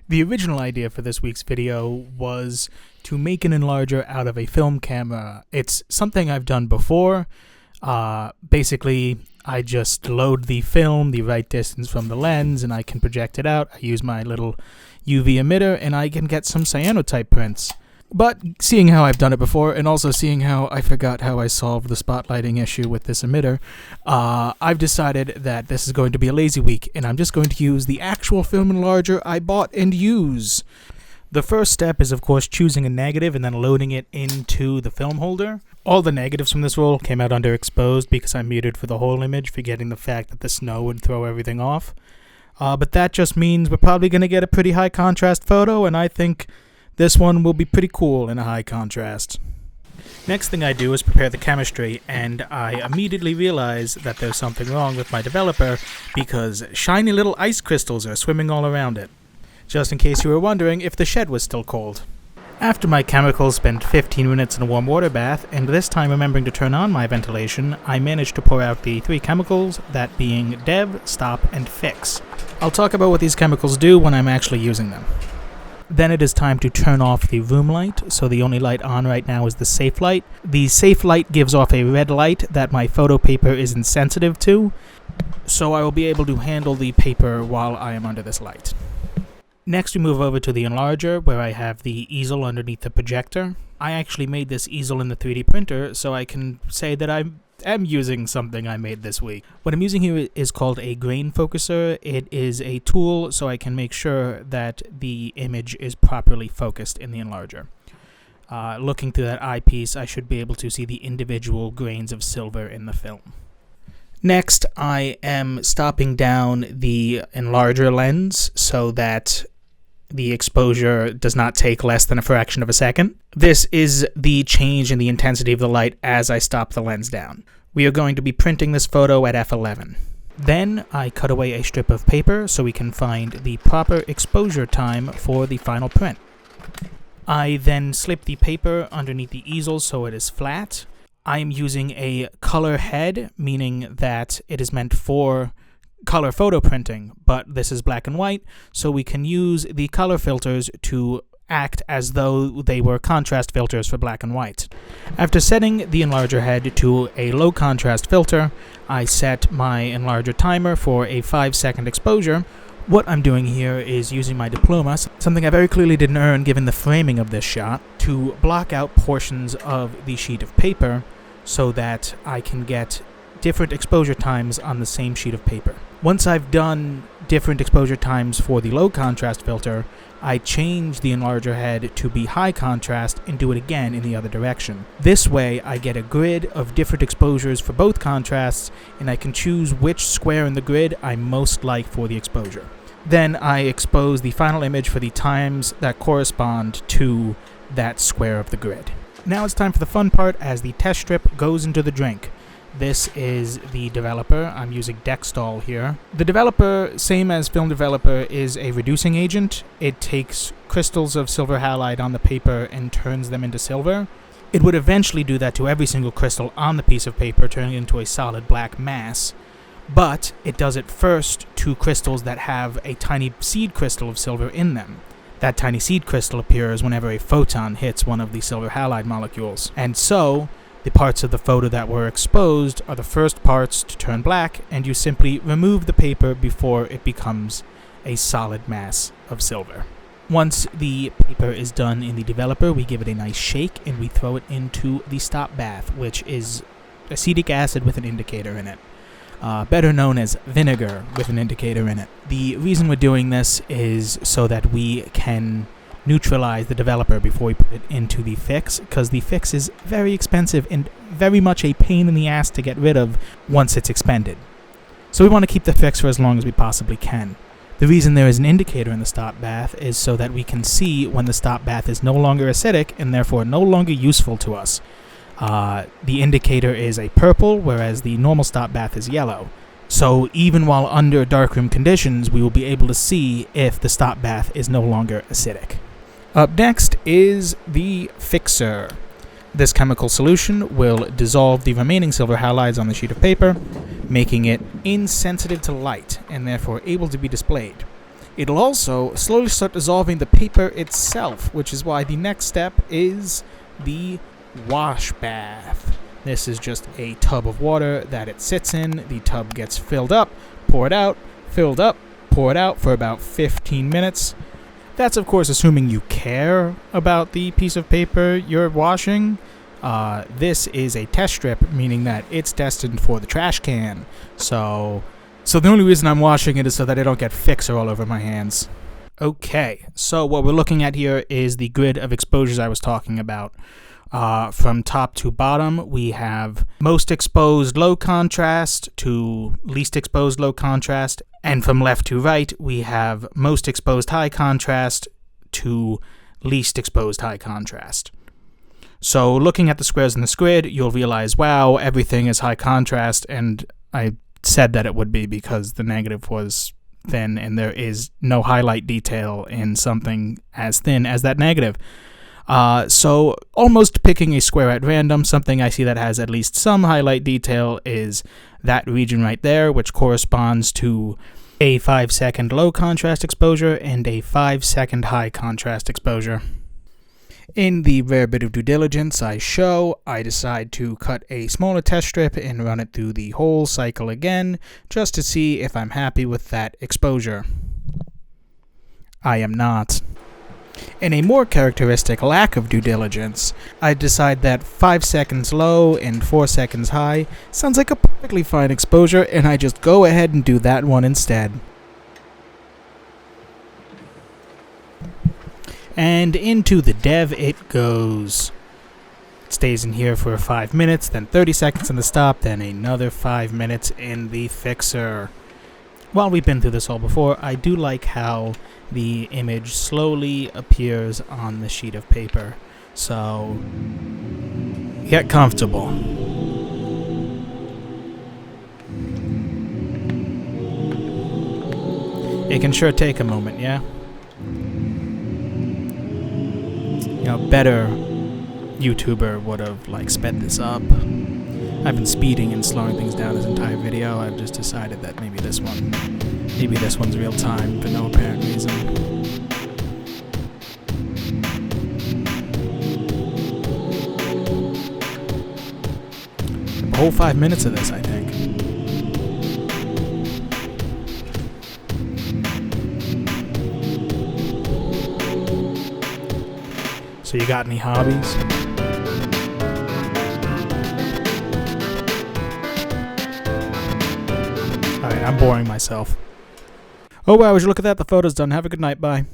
The original idea for this week's video was to make an enlarger out of a film camera. It's something I've done before. Basically, I just load the film the right distance from the lens and I can project it out. I use my little UV emitter and I can get some cyanotype prints. But seeing how I've done it before, and also seeing how I forgot how I solved the spotlighting issue with this emitter, I've decided that this is going to be a lazy week, and I'm just going to use the actual film enlarger I bought and use. The first step is, of course, choosing a negative and then loading it into the film holder. All the negatives from this roll came out underexposed because I muted for the whole image, forgetting the fact that the snow would throw everything off. But that just means we're probably going to get a pretty high contrast photo, and I think this one will be pretty cool in a high contrast. Next thing I do is prepare the chemistry, and I immediately realize that there's something wrong with my developer because shiny little ice crystals are swimming all around it. Just in case you were wondering if the shed was still cold. After my chemicals spent 15 minutes in a warm water bath, and this time remembering to turn on my ventilation, I managed to pour out the 3 chemicals, that being Dev, Stop, and Fix. I'll talk about what these chemicals do when I'm actually using them. Then it is time to turn off the room light, so the only light on right now is the safe light. The safe light gives off a red light that my photo paper is insensitive to, so I will be able to handle the paper while I am under this light. Next we move over to the enlarger, where I have the easel underneath the projector. I actually made this easel in the 3D printer, so I can say that I am using something I made this week. What I'm using here is called a grain focuser. It is a tool so I can make sure that the image is properly focused in the enlarger. Looking through that eyepiece, I should be able to see the individual grains of silver in the film. Next, I am stopping down the enlarger lens so that the exposure does not take less than a fraction of a second. This is the change in the intensity of the light as I stop the lens down. We are going to be printing this photo at f11. Then I cut away a strip of paper so we can find the proper exposure time for the final print. I then slip the paper underneath the easel so it is flat. I am using a color head, meaning that it is meant for color photo printing, but this is black and white, so we can use the color filters to act as though they were contrast filters for black and white. After setting the enlarger head to a low contrast filter, I set my enlarger timer for a 5-second exposure. What I'm doing here is using my diploma, something I very clearly didn't earn given the framing of this shot, to block out portions of the sheet of paper so that I can get different exposure times on the same sheet of paper. Once I've done different exposure times for the low contrast filter, I change the enlarger head to be high contrast and do it again in the other direction. This way I get a grid of different exposures for both contrasts, and I can choose which square in the grid I most like for the exposure. Then I expose the final image for the times that correspond to that square of the grid. Now it's time for the fun part as the test strip goes into the drink. This is the developer. I'm using Dextol here. The developer, same as film developer, is a reducing agent. It takes crystals of silver halide on the paper and turns them into silver. It would eventually do that to every single crystal on the piece of paper, turning it into a solid black mass. But it does it first to crystals that have a tiny seed crystal of silver in them. That tiny seed crystal appears whenever a photon hits one of the silver halide molecules. And so the parts of the photo that were exposed are the first parts to turn black, and you simply remove the paper before it becomes a solid mass of silver. Once the paper is done in the developer, we give it a nice shake and we throw it into the stop bath, which is acetic acid with an indicator in it. Better known as vinegar with an indicator in it. The reason we're doing this is so that we can neutralize the developer before we put it into the fix, because the fix is very expensive and very much a pain in the ass to get rid of once it's expended. So we want to keep the fix for as long as we possibly can. The reason there is an indicator in the stop bath is so that we can see when the stop bath is no longer acidic and therefore no longer useful to us. The indicator is a purple, whereas the normal stop bath is yellow. So even while under darkroom conditions, we will be able to see if the stop bath is no longer acidic. Up next is the fixer. This chemical solution will dissolve the remaining silver halides on the sheet of paper, making it insensitive to light and therefore able to be displayed. It'll also slowly start dissolving the paper itself, which is why the next step is the wash bath. This is just a tub of water that it sits in. The tub gets filled up, pour it out, filled up, pour it out for about 15 minutes. That's, of course, assuming you care about the piece of paper you're washing. This is a test strip, meaning that it's destined for the trash can. So the only reason I'm washing it is so that I don't get fixer all over my hands. Okay, so what we're looking at here is the grid of exposures I was talking about. From top to bottom, we have most exposed low contrast to least exposed low contrast. And from left to right, we have most exposed high contrast to least exposed high contrast. So looking at the squares in this grid, you'll realize, wow, everything is high contrast. And I said that it would be because the negative was thin and there is no highlight detail in something as thin as that negative. So almost picking a square at random, something I see that has at least some highlight detail is that region right there, which corresponds to a 5-second low contrast exposure and a 5-second high contrast exposure. In the rare bit of due diligence I decide to cut a smaller test strip and run it through the whole cycle again, just to see if I'm happy with that exposure. I am not. In a more characteristic lack of due diligence, I decide that 5 seconds low and 4 seconds high sounds like a perfectly fine exposure, and I just go ahead and do that one instead. And into the dev it goes. It stays in here for 5 minutes, then 30 seconds in the stop, then another 5 minutes in the fixer. While we've been through this all before, I do like how the image slowly appears on the sheet of paper. So, get comfortable. It can sure take a moment, yeah? You know, better YouTuber would have, sped this up. I've been speeding and slowing things down this entire video. I've just decided that maybe this one's real time for no apparent reason. A whole 5 minutes of this, I think. So you got any hobbies? Alright, I'm boring myself. Oh wow, would you look at that? The photo's done. Have a good night. Bye.